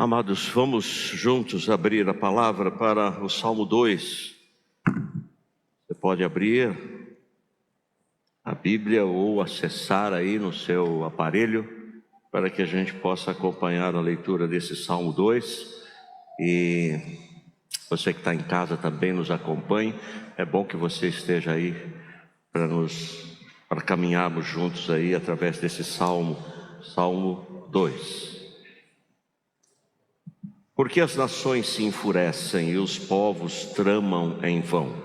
Amados, vamos juntos abrir a palavra para o Salmo 2. Você pode abrir a Bíblia ou acessar aí no seu aparelho para que a gente possa acompanhar a leitura desse Salmo 2. E você que está em casa também nos acompanhe. É bom que você esteja aí para caminharmos juntos aí através desse Salmo 2. Porque as nações se enfurecem e os povos tramam em vão.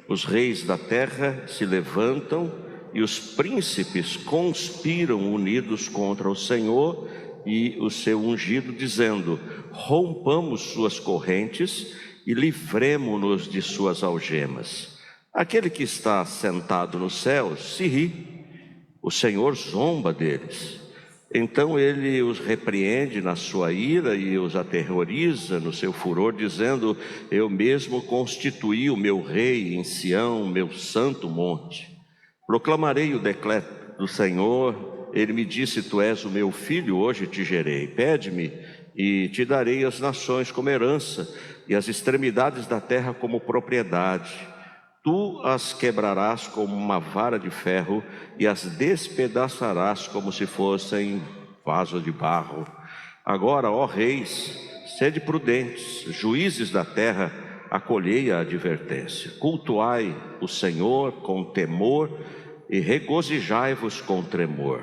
Os reis da terra se levantam e os príncipes conspiram unidos contra o Senhor e o seu ungido, dizendo: rompamos suas correntes e livremo-nos de suas algemas. Aquele que está sentado nos céus se ri, o Senhor zomba deles. Então ele os repreende na sua ira e os aterroriza no seu furor, dizendo: eu mesmo constituí o meu rei em Sião, meu santo monte. Proclamarei o decreto do Senhor. Ele me disse: tu és o meu filho, hoje te gerei. Pede-me e te darei as nações como herança e as extremidades da terra como propriedade. Tu as quebrarás como uma vara de ferro e as despedaçarás como se fossem vaso de barro. Agora, ó reis, sede prudentes, juízes da terra, acolhei a advertência. Cultuai o Senhor com temor e regozijai-vos com tremor.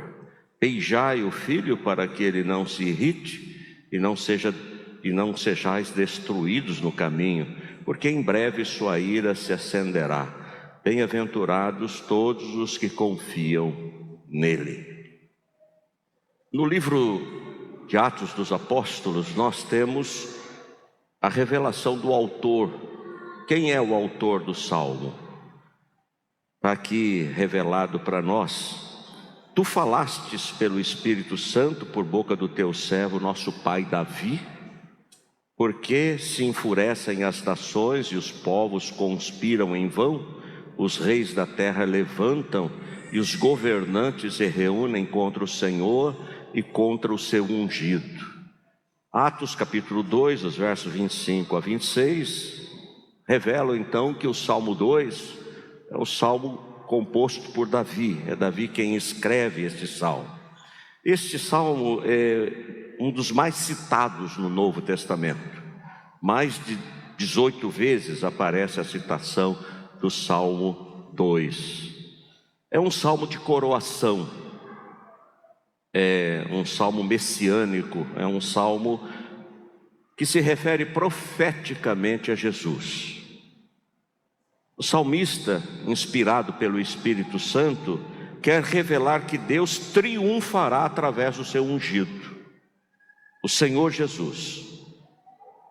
Beijai o filho para que ele não se irrite e não sejais destruídos no caminho, porque em breve sua ira se acenderá. Bem-aventurados todos os que confiam nele. No livro de Atos dos Apóstolos, nós temos a revelação do autor. Quem é o autor do Salmo? Está aqui revelado para nós. Tu falastes pelo Espírito Santo por boca do teu servo, nosso pai Davi. Porque se enfurecem as nações e os povos conspiram em vão, os reis da terra levantam e os governantes se reúnem contra o Senhor e contra o seu ungido. Atos capítulo 2, os versos 25 a 26, revelam então que o Salmo 2 é o salmo composto por Davi. É Davi quem escreve este salmo. Este salmo é um dos mais citados no Novo Testamento. Mais de 18 vezes aparece a citação do Salmo 2. É um salmo de coroação, é um salmo messiânico, é um salmo que se refere profeticamente a Jesus. O salmista, inspirado pelo Espírito Santo, quer revelar que Deus triunfará através do seu ungido, o Senhor Jesus.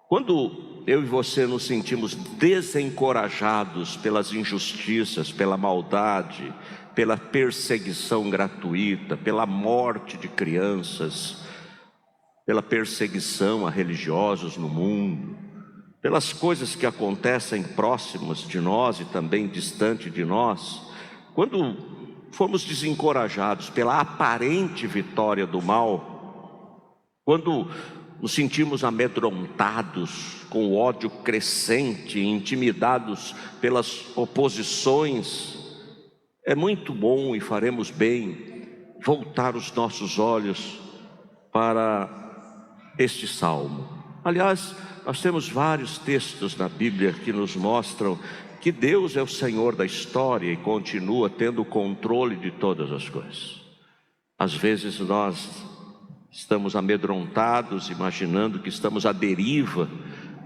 Quando eu e você nos sentimos desencorajados pelas injustiças, pela maldade, pela perseguição gratuita, pela morte de crianças, pela perseguição a religiosos no mundo, pelas coisas que acontecem próximas de nós e também distante de nós, quando formos desencorajados pela aparente vitória do mal, quando nos sentimos amedrontados, com ódio crescente, intimidados pelas oposições, é muito bom e faremos bem voltar os nossos olhos para este salmo. Aliás, nós temos vários textos na Bíblia que nos mostram que Deus é o Senhor da história e continua tendo o controle de todas as coisas. Às vezes nós estamos amedrontados, imaginando que estamos à deriva,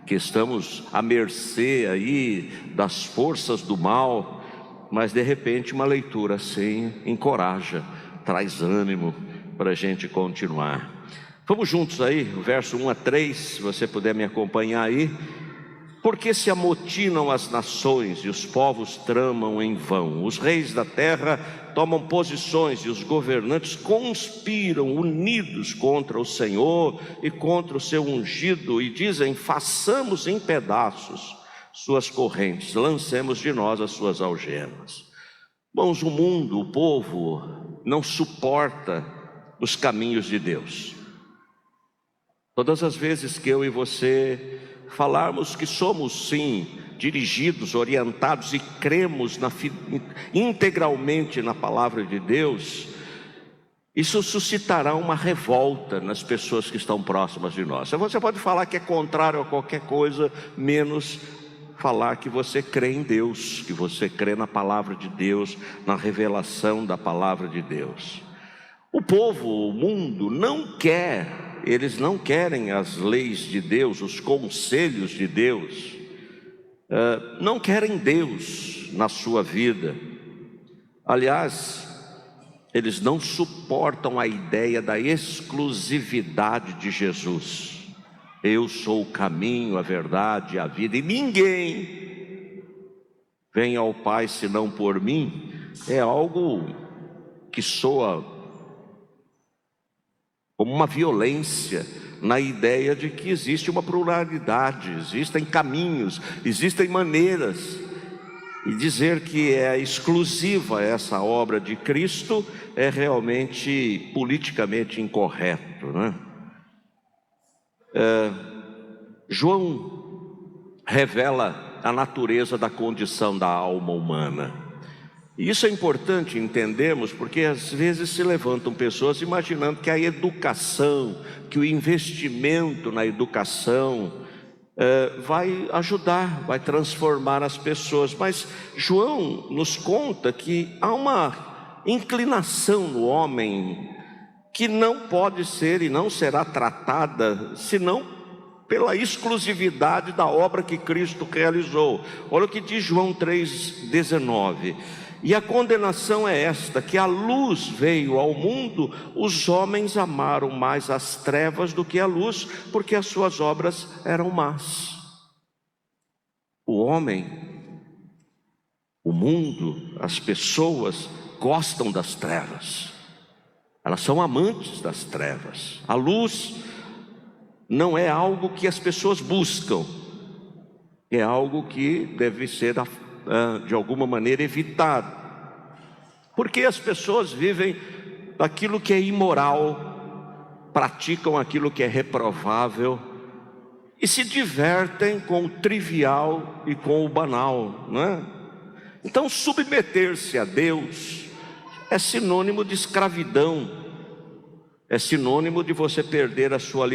que estamos à mercê aí das forças do mal, mas de repente uma leitura assim encoraja, traz ânimo para a gente continuar. Vamos juntos aí, o verso 1 a 3, se você puder me acompanhar aí. Porque se amotinam as nações e os povos tramam em vão. Os reis da terra tomam posições e os governantes conspiram unidos contra o Senhor e contra o seu ungido e dizem: façamos em pedaços suas correntes, lancemos de nós as suas algemas. Irmãos, o mundo, o povo, não suporta os caminhos de Deus. Todas as vezes que eu e você falarmos que somos sim dirigidos, orientados e cremos integralmente na palavra de Deus, isso suscitará uma revolta nas pessoas que estão próximas de nós. Você pode falar que é contrário a qualquer coisa, menos falar que você crê em Deus, que você crê na palavra de Deus, na revelação da palavra de Deus. O povo, o mundo eles não querem as leis de Deus, os conselhos de Deus, não querem Deus na sua vida. Aliás, eles não suportam a ideia da exclusividade de Jesus. Eu sou o caminho, a verdade e a vida, e ninguém vem ao Pai senão por mim. É algo que soa como uma violência na ideia de que existe uma pluralidade, existem caminhos, existem maneiras. E dizer que é exclusiva essa obra de Cristo é realmente politicamente incorreto, né? João revela a natureza da condição da alma humana. E isso é importante entendermos, porque às vezes se levantam pessoas imaginando que a educação, que o investimento na educação vai ajudar, vai transformar as pessoas. Mas João nos conta que há uma inclinação no homem que não pode ser e não será tratada senão pela exclusividade da obra que Cristo realizou. Olha o que diz João 3,19. E a condenação é esta, que a luz veio ao mundo, os homens amaram mais as trevas do que a luz, porque as suas obras eram más. O homem, o mundo, as pessoas gostam das trevas. Elas são amantes das trevas. A luz não é algo que as pessoas buscam, é algo que deve ser de alguma maneira evitado, porque as pessoas vivem daquilo que é imoral, praticam aquilo que é reprovável e se divertem com o trivial e com o banal, não é? Então submeter-se a Deus é sinônimo de escravidão, é sinônimo de você perder a sua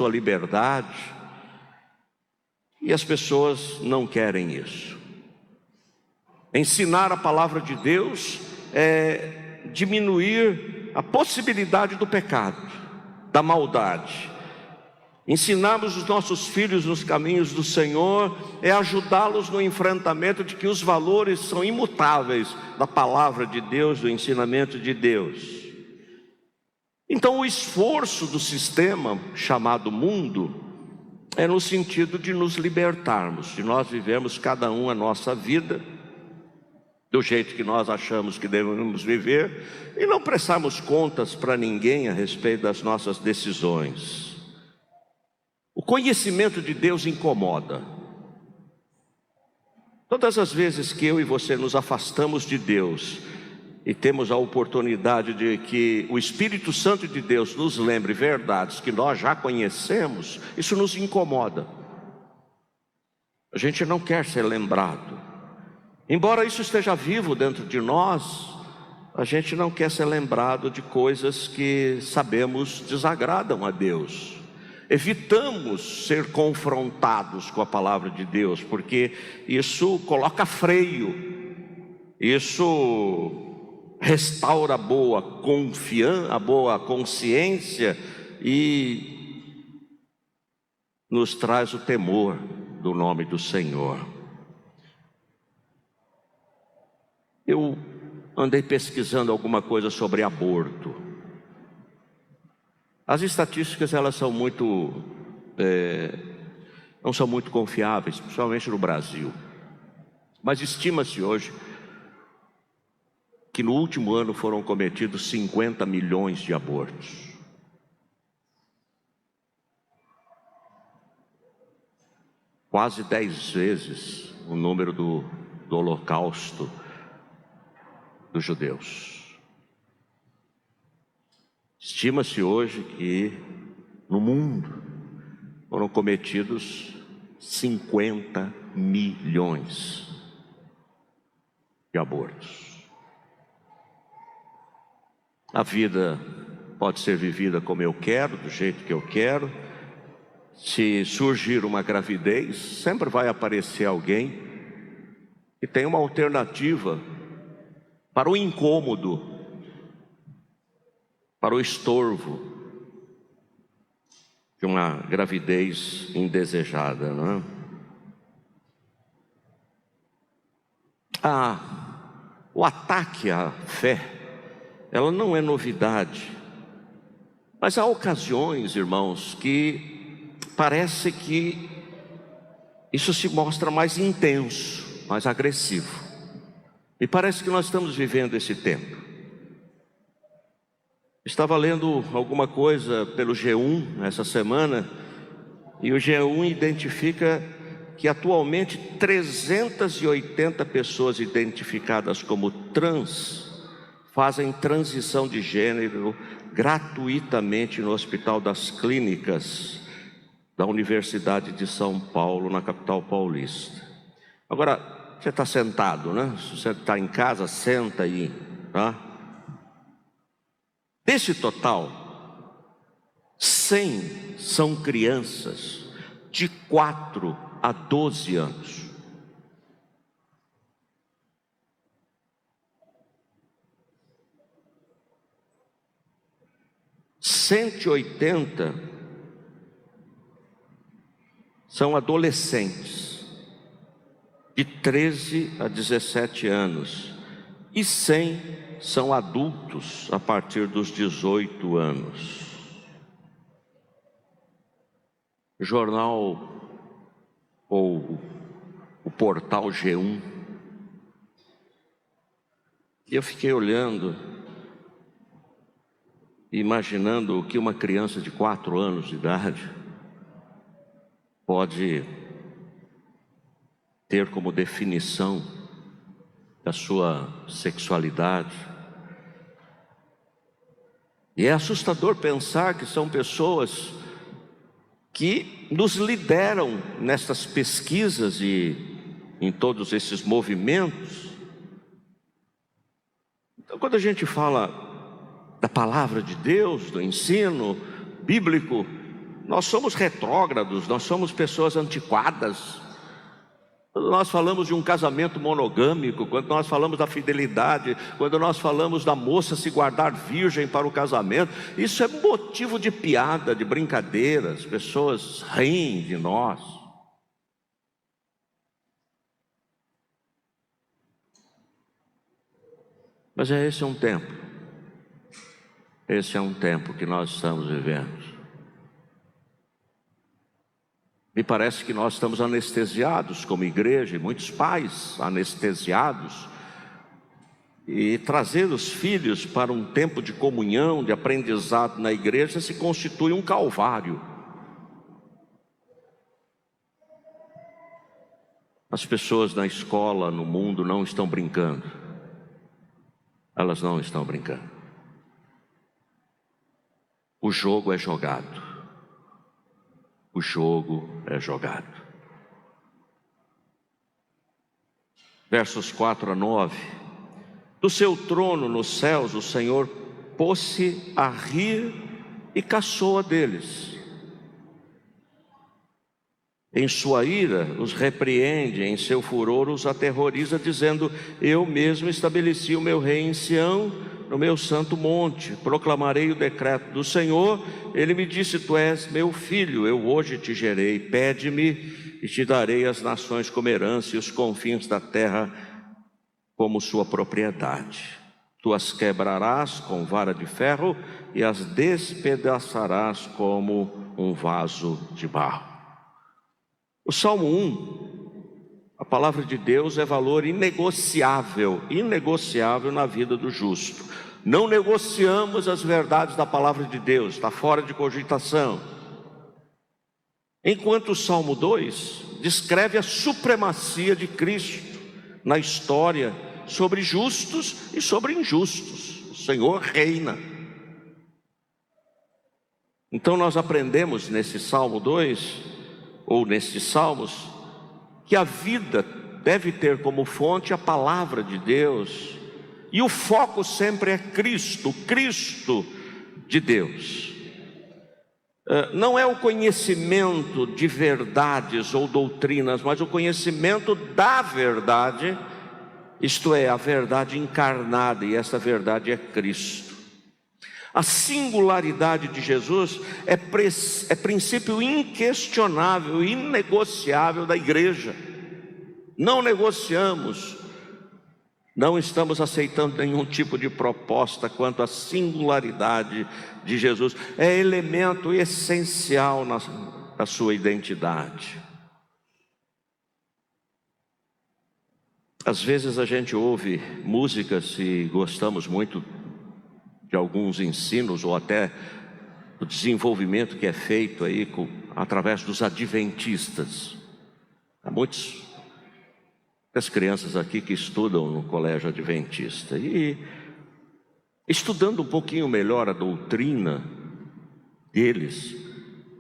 liberdade, e as pessoas não querem isso. Ensinar a palavra de Deus é diminuir a possibilidade do pecado, da maldade. Ensinarmos os nossos filhos nos caminhos do Senhor é ajudá-los no enfrentamento de que os valores são imutáveis da palavra de Deus, do ensinamento de Deus. Então o esforço do sistema chamado mundo é no sentido de nos libertarmos, de nós vivemos cada um a nossa vida do jeito que nós achamos que devemos viver e não prestarmos contas para ninguém a respeito das nossas decisões. O conhecimento de Deus incomoda. Todas as vezes que eu e você nos afastamos de Deus e temos a oportunidade de que o Espírito Santo de Deus nos lembre verdades que nós já conhecemos, isso nos incomoda. A gente não quer ser lembrado. Embora isso esteja vivo dentro de nós, a gente não quer ser lembrado de coisas que sabemos desagradam a Deus. Evitamos ser confrontados com a palavra de Deus, porque isso coloca freio, isso restaura a boa confiança, a boa consciência e nos traz o temor do nome do Senhor. Eu andei pesquisando alguma coisa sobre aborto. As estatísticas elas são não são muito confiáveis, principalmente no Brasil. Mas estima-se hoje que no último ano foram cometidos 50 milhões de abortos. Quase 10 vezes o número do Holocausto dos judeus. Estima-se hoje que no mundo foram cometidos 50 milhões de abortos. A vida pode ser vivida como eu quero, do jeito que eu quero. Se surgir uma gravidez, sempre vai aparecer alguém que tem uma alternativa para o incômodo, para o estorvo de uma gravidez indesejada, não é? O ataque à fé, ela não é novidade, mas há ocasiões, irmãos, que parece que isso se mostra mais intenso, mais agressivo. E parece que nós estamos vivendo esse tempo. Estava lendo alguma coisa pelo G1 essa semana, e o G1 identifica que atualmente 380 pessoas identificadas como trans fazem transição de gênero gratuitamente no Hospital das Clínicas da Universidade de São Paulo, na capital paulista. Agora, você está sentado, né? Se você está em casa, senta aí, tá? Desse total, 100 são crianças de 4 a 12 anos. (180) são adolescentes de 13 a 17 anos e 100 são adultos a partir dos 18 anos. O jornal ou o portal G1, e eu fiquei olhando, imaginando o que uma criança de 4 anos de idade pode ter como definição da sua sexualidade. E é assustador pensar que são pessoas que nos lideram nessas pesquisas e em todos esses movimentos. Então, quando a gente fala da palavra de Deus, do ensino bíblico, nós somos retrógrados, nós somos pessoas antiquadas. Quando nós falamos de um casamento monogâmico, quando nós falamos da fidelidade, quando nós falamos da moça se guardar virgem para o casamento, isso é motivo de piada, de brincadeira, as pessoas riem de nós. Mas esse é um tempo que nós estamos vivendo. Me parece que nós estamos anestesiados como igreja, e muitos pais anestesiados, e trazer os filhos para um tempo de comunhão, de aprendizado na igreja, se constitui um calvário. As pessoas na escola, no mundo, não estão brincando. Elas não estão brincando. O jogo é jogado. O jogo é jogado. Versos 4 a 9. Do seu trono nos céus o Senhor pôs-se a rir e caçoa deles. Em sua ira os repreende, em seu furor os aterroriza, dizendo: eu mesmo estabeleci o meu rei em Sião, no meu santo monte. Proclamarei o decreto do Senhor. Ele me disse: tu és meu filho, eu hoje te gerei. Pede-me e te darei as nações como herança e os confins da terra como sua propriedade. Tu as quebrarás com vara de ferro e as despedaçarás como um vaso de barro. O Salmo 1, a palavra de Deus é valor inegociável na vida do justo. Não negociamos as verdades da palavra de Deus, está fora de cogitação. Enquanto o Salmo 2 descreve a supremacia de Cristo na história sobre justos e sobre injustos. O Senhor reina. Então nós aprendemos nesse Salmo 2, ou nesses Salmos, que a vida deve ter como fonte a palavra de Deus, e o foco sempre é Cristo, Cristo de Deus. Não é o conhecimento de verdades ou doutrinas, mas o conhecimento da verdade, isto é, a verdade encarnada, e essa verdade é Cristo. A singularidade de Jesus é princípio inquestionável, inegociável da igreja. Não negociamos, não estamos aceitando nenhum tipo de proposta quanto à singularidade de Jesus. É elemento essencial na sua identidade. Às vezes a gente ouve músicas e gostamos muito de alguns ensinos, ou até do desenvolvimento que é feito aí através dos adventistas. Há muitas crianças aqui que estudam no colégio adventista, e estudando um pouquinho melhor a doutrina deles,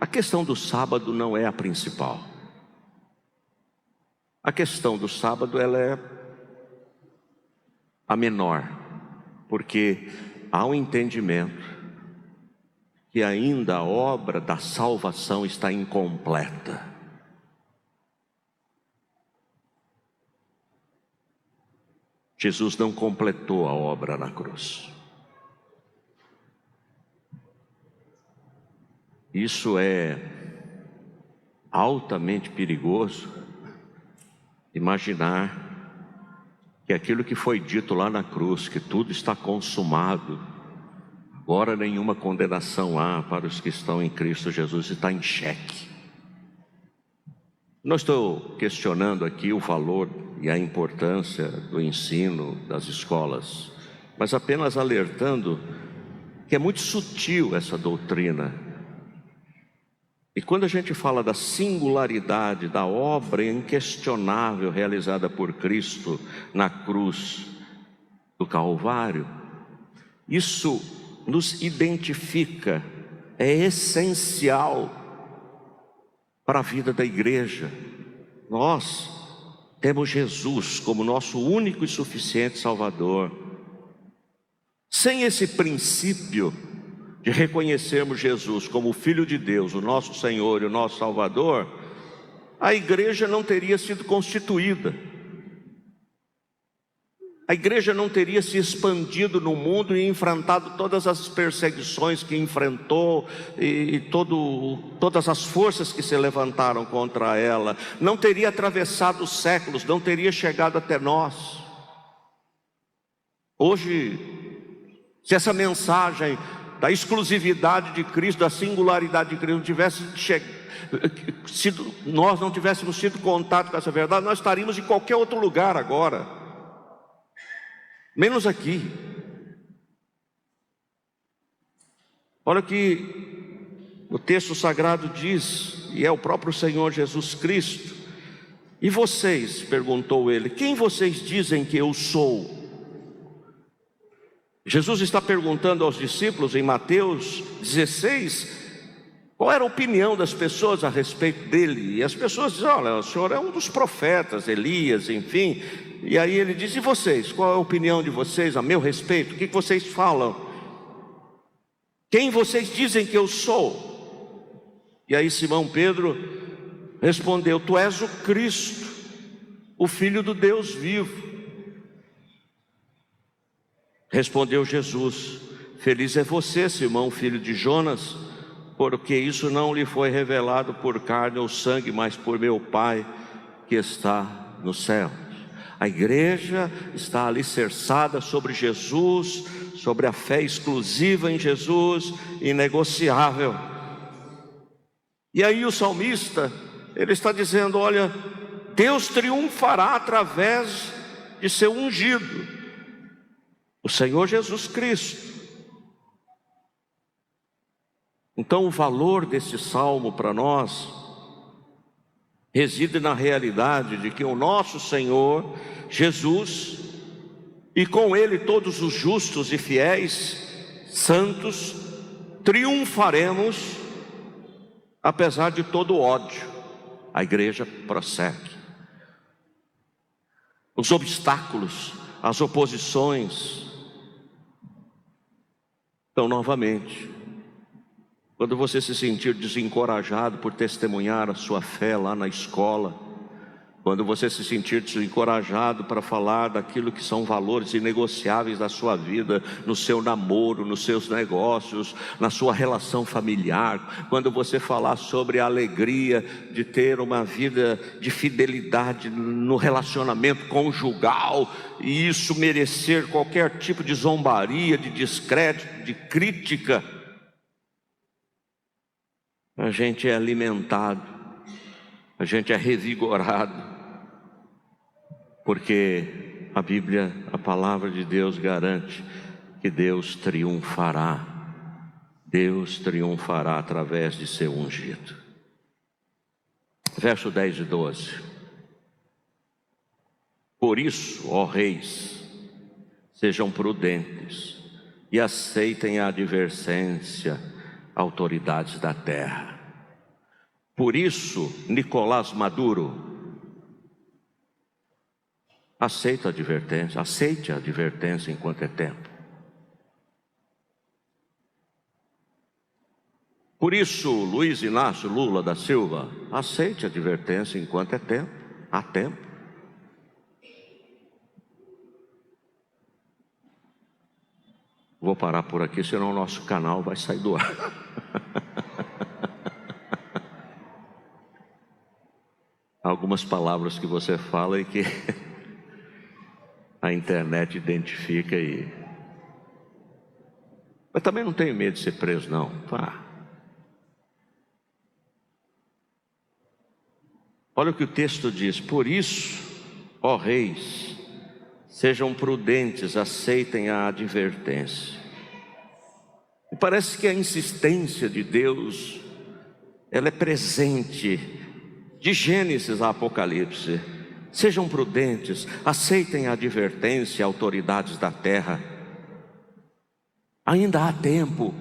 a questão do sábado não é a principal. A questão do sábado, ela é a menor, porque há um entendimento que ainda a obra da salvação está incompleta. Jesus não completou a obra na cruz. Isso é altamente perigoso, imaginar que aquilo que foi dito lá na cruz, que tudo está consumado, agora nenhuma condenação há para os que estão em Cristo Jesus, está em xeque. Não estou questionando aqui o valor e a importância do ensino das escolas, mas apenas alertando que é muito sutil essa doutrina. E quando a gente fala da singularidade da obra inquestionável realizada por Cristo na cruz do Calvário, isso nos identifica, é essencial para a vida da igreja. Nós temos Jesus como nosso único e suficiente Salvador. Sem esse princípio de reconhecermos Jesus como o Filho de Deus, o nosso Senhor e o nosso Salvador, a igreja não teria sido constituída. A igreja não teria se expandido no mundo e enfrentado todas as perseguições que enfrentou e todas as forças que se levantaram contra ela. Não teria atravessado os séculos, não teria chegado até nós. Hoje, se essa mensagem da exclusividade de Cristo, da singularidade de Cristo, não tivesse nós não tivéssemos tido contato com essa verdade, nós estaríamos em qualquer outro lugar agora, menos aqui. Olha o que o texto sagrado diz, e é o próprio Senhor Jesus Cristo. E vocês, perguntou ele, quem vocês dizem que eu sou? Jesus está perguntando aos discípulos em Mateus 16, qual era a opinião das pessoas a respeito dele. E as pessoas dizem, olha, o senhor é um dos profetas, Elias, enfim. E aí ele diz, e vocês, qual é a opinião de vocês a meu respeito? O que vocês falam? Quem vocês dizem que eu sou? E aí Simão Pedro respondeu, tu és o Cristo, o Filho do Deus vivo. Respondeu Jesus, feliz é você, Simão, filho de Jonas, porque isso não lhe foi revelado por carne ou sangue, mas por meu Pai que está no céu. A igreja está alicerçada sobre Jesus, sobre a fé exclusiva em Jesus, inegociável. E aí o salmista, ele está dizendo, olha, Deus triunfará através de seu ungido, o Senhor Jesus Cristo. Então o valor desse salmo para nós reside na realidade de que o nosso Senhor Jesus, e com Ele todos os justos e fiéis, santos, triunfaremos Apesar de todo o ódio, a igreja prossegue. Os obstáculos, as oposições. Então, novamente, quando você se sentir desencorajado por testemunhar a sua fé lá na escola, quando você se sentir desencorajado para falar daquilo que são valores inegociáveis da sua vida, no seu namoro, nos seus negócios, na sua relação familiar, quando você falar sobre a alegria de ter uma vida de fidelidade no relacionamento conjugal, e isso merecer qualquer tipo de zombaria, de descrédito, de crítica, a gente é alimentado, a gente é revigorado, porque a Bíblia, a palavra de Deus garante que Deus triunfará através de seu ungido. Verso 10 e 12. Por isso, ó reis, sejam prudentes e aceitem a advertência, autoridades da terra. Por isso, Maduro, aceite a advertência enquanto é tempo. Por isso, Luiz Inácio Lula da Silva, aceite a advertência enquanto é tempo, há tempo. Vou parar por aqui, senão o nosso canal vai sair do ar. Algumas palavras que você fala e que a internet identifica aí. Mas também não tenho medo de ser preso, não. Olha o que o texto diz. Por isso, ó reis, sejam prudentes, aceitem a advertência. E parece que a insistência de Deus, ela é presente, de Gênesis a Apocalipse. Sejam prudentes, aceitem a advertência, autoridades da terra. Ainda há tempo.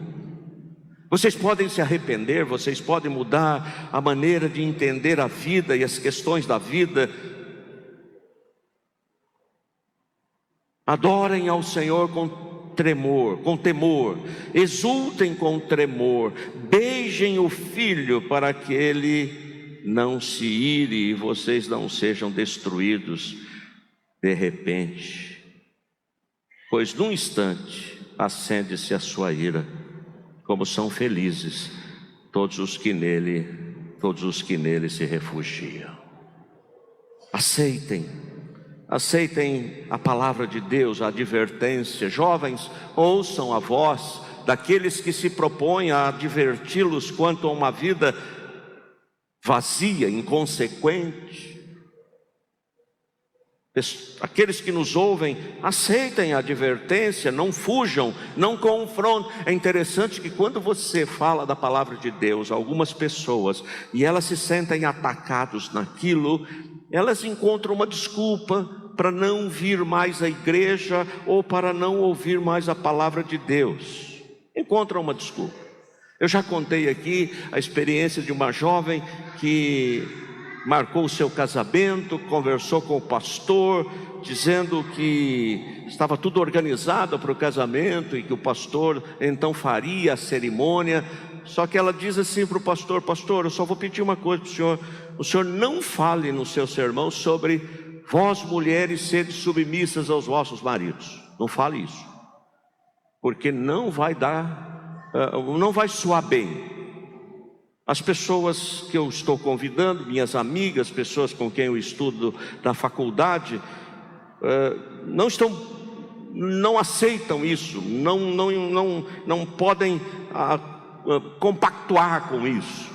Vocês podem se arrepender, vocês podem mudar a maneira de entender a vida e as questões da vida. Adorem ao Senhor com temor, exultem com tremor, beijem o Filho para que Ele não se ire e vocês não sejam destruídos de repente, pois num instante acende-se a sua ira. Como são felizes todos os que nele se refugiam. Aceitem a palavra de Deus, a advertência. Jovens, ouçam a voz daqueles que se propõem a adverti-los quanto a uma vida vazia, inconsequente. Aqueles que nos ouvem, aceitem a advertência, não fujam, não confrontem. É interessante que quando você fala da palavra de Deus a algumas pessoas e elas se sentem atacadas naquilo, elas encontram uma desculpa para não vir mais à igreja ou para não ouvir mais a palavra de Deus. Encontram uma desculpa. Eu já contei aqui a experiência de uma jovem que marcou o seu casamento, conversou com o pastor, dizendo que estava tudo organizado para o casamento e que o pastor então faria a cerimônia. Só que ela diz assim para o pastor: pastor, eu só vou pedir uma coisa para o senhor não fale no seu sermão sobre vós mulheres sede submissas aos vossos maridos. Não fale isso, porque não vai soar bem. As pessoas que eu estou convidando, minhas amigas, pessoas com quem eu estudo na faculdade, não aceitam isso, não podem compactuar com isso.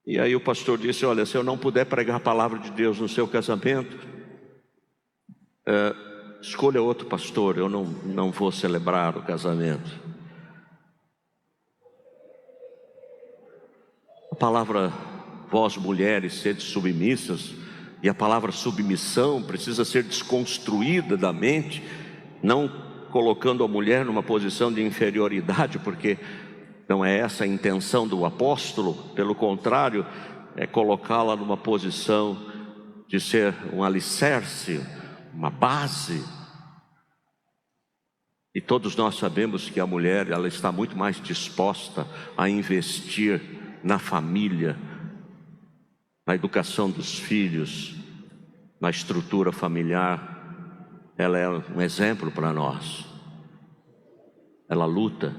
E aí o pastor disse: olha, se eu não puder pregar a palavra de Deus no seu casamento, escolha outro pastor, eu não vou celebrar o casamento. A palavra vós mulheres sede submissas, e a palavra submissão precisa ser desconstruída da mente, não colocando a mulher numa posição de inferioridade, porque Não é essa a intenção do apóstolo, pelo contrário, é colocá-la numa posição de ser um alicerce, uma base. E todos nós sabemos que a mulher, ela está muito mais disposta a investir na família, na educação dos filhos, na estrutura familiar. Ela é um exemplo para nós. Ela luta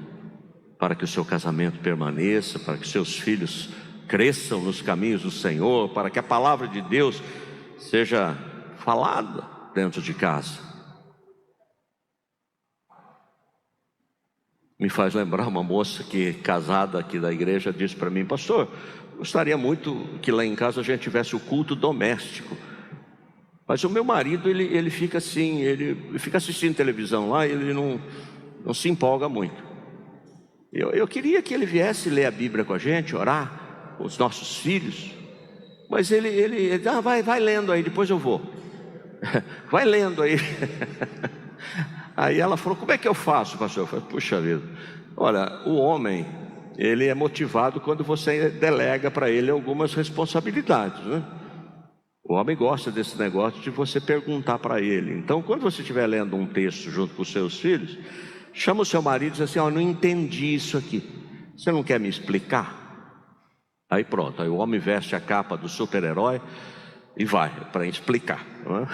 para que o seu casamento permaneça, para que seus filhos cresçam nos caminhos do Senhor, para que a palavra de Deus seja falada dentro de casa. Me faz lembrar uma moça que, casada aqui da igreja, disse para mim: pastor, gostaria muito que lá em casa a gente tivesse o culto doméstico, mas o meu marido, ele fica assim, ele fica assistindo televisão lá, ele não se empolga muito. Eu queria que ele viesse ler a Bíblia com a gente, orar com os nossos filhos, mas ele vai lendo aí, depois eu vou. Vai lendo aí. Aí ela falou: como é que eu faço, pastor? Eu falei: puxa vida, olha, o homem, ele é motivado quando você delega para ele algumas responsabilidades, né? O homem gosta desse negócio de você perguntar para ele. Então, quando você estiver lendo um texto junto com os seus filhos, chama o seu marido e diz assim: ó, não entendi isso aqui, você não quer me explicar? Aí pronto, aí o homem veste a capa do super-herói e vai para explicar, não é?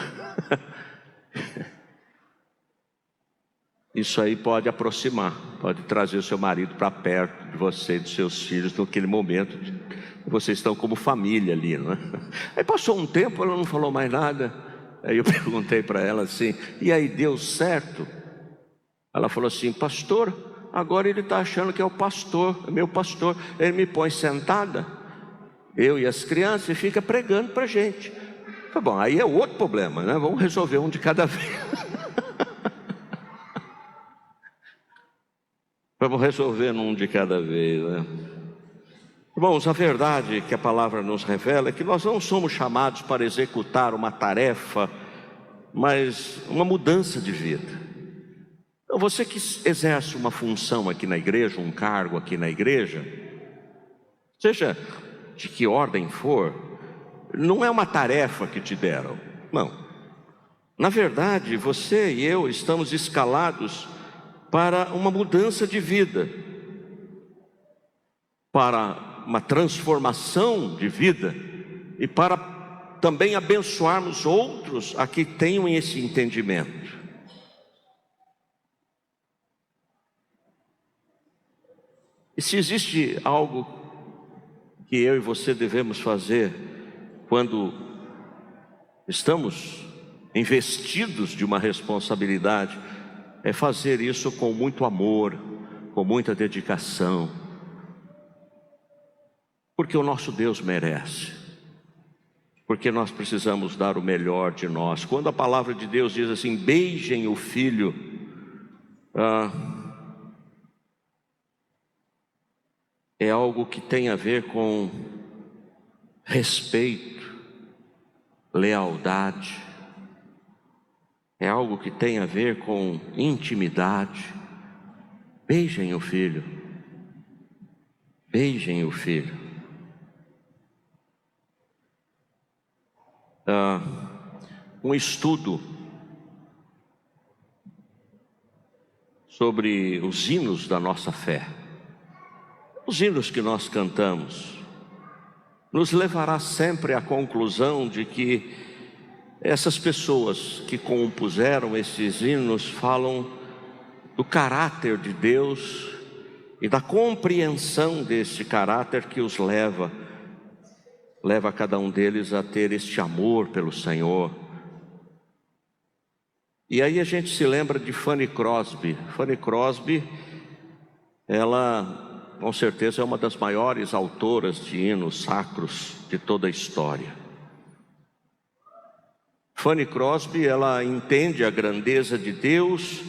Isso aí pode aproximar, pode trazer o seu marido para perto de você e dos seus filhos naquele momento que vocês estão como família ali, não é? Aí passou um tempo, ela não falou mais nada. Aí eu perguntei para ela assim: e aí, deu certo? Ela falou assim: pastor, agora ele está achando que é o pastor, é meu pastor. Ele me põe sentada, eu e as crianças, e fica pregando para a gente. Tá bom, aí é outro problema, né? Vamos resolver um de cada vez. Vamos resolver um de cada vez, né? Irmãos, a verdade que a palavra nos revela é que nós não somos chamados para executar uma tarefa, mas uma mudança de vida. Então, você que exerce uma função aqui na igreja, um cargo aqui na igreja, seja de que ordem for, não é uma tarefa que te deram, não. Na verdade, você e eu estamos escalados para uma mudança de vida, para uma transformação de vida e para também abençoarmos outros a que tenham esse entendimento. E se existe algo que eu e você devemos fazer quando estamos investidos de uma responsabilidade, é fazer isso com muito amor, com muita dedicação, porque o nosso Deus merece, porque nós precisamos dar o melhor de nós. Quando a palavra de Deus diz assim: beijem o filho, é algo que tem a ver com respeito, lealdade, é algo que tem a ver com intimidade. Beijem o filho, beijem o filho. Um estudo sobre os hinos da nossa fé, os hinos que nós cantamos, nos levará sempre à conclusão de que essas pessoas que compuseram esses hinos falam do caráter de Deus e da compreensão desse caráter que os leva cada um deles a ter este amor pelo Senhor. E aí a gente se lembra de Fanny Crosby. Fanny Crosby, ela com certeza é uma das maiores autoras de hinos sacros de toda a história. Fanny Crosby, ela entende a grandeza de Deus,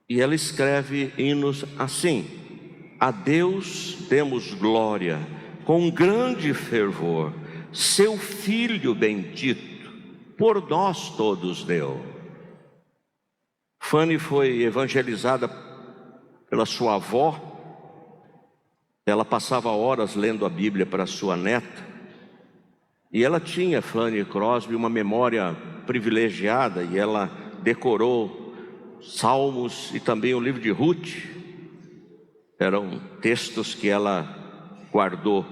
e ela escreve hinos assim: a Deus demos glória com grande fervor, seu Filho bendito por nós todos deu. Fanny foi evangelizada pela sua avó. Ela passava horas lendo a Bíblia para sua neta. E ela tinha, Fanny Crosby, uma memória privilegiada, e ela decorou Salmos e também o livro de Ruth. Eram textos que ela guardou.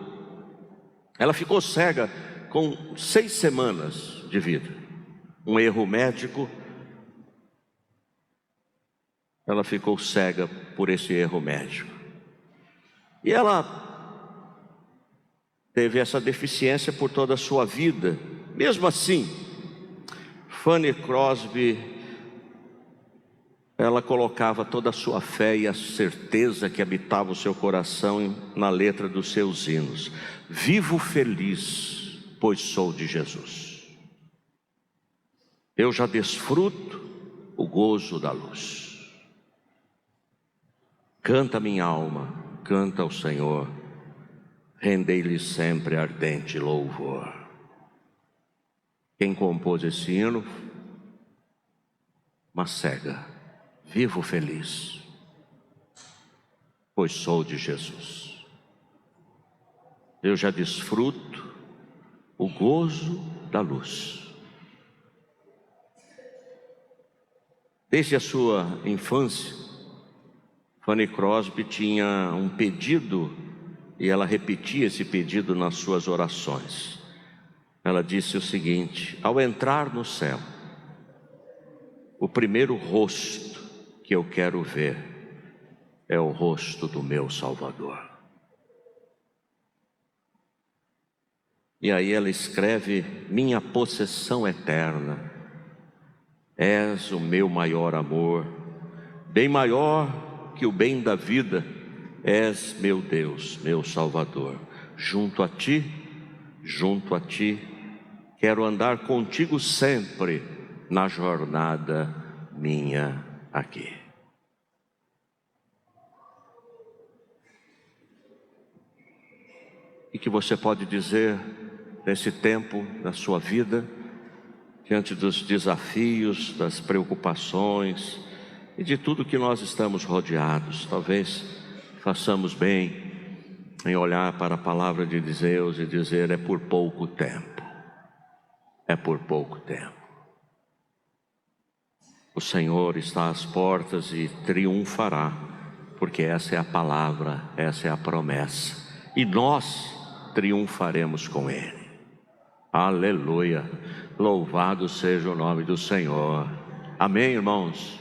Ela ficou cega com 6 semanas de vida. Um erro médico. Ela ficou cega por esse erro médico. E ela teve essa deficiência por toda a sua vida. Mesmo assim, Fanny Crosby, ela colocava toda a sua fé e a certeza que habitava o seu coração na letra dos seus hinos. Vivo feliz, pois sou de Jesus. Eu já desfruto o gozo da luz. Canta minha alma, canta ao Senhor, rendei-lhe sempre ardente louvor. Quem compôs esse hino? Uma cega. Vivo feliz, pois sou de Jesus. Eu já desfruto o gozo da luz. Desde a sua infância, Fanny Crosby tinha um pedido, e ela repetia esse pedido nas suas orações. Ela disse o seguinte: ao entrar no céu, o primeiro rosto que eu quero ver é o rosto do meu Salvador. E aí ela escreve: minha possessão eterna, és o meu maior amor, bem maior que o bem da vida, és meu Deus, meu Salvador. Junto a ti, quero andar contigo sempre na jornada minha aqui. E que você pode dizer nesse tempo da sua vida, diante dos desafios, das preocupações e de tudo que nós estamos rodeados. Talvez façamos bem em olhar para a palavra de Deus e dizer: é por pouco tempo, é por pouco tempo. O Senhor está às portas e triunfará, porque essa é a palavra, essa é a promessa, e nós triunfaremos com Ele. Aleluia, louvado seja o nome do Senhor. Amém, irmãos?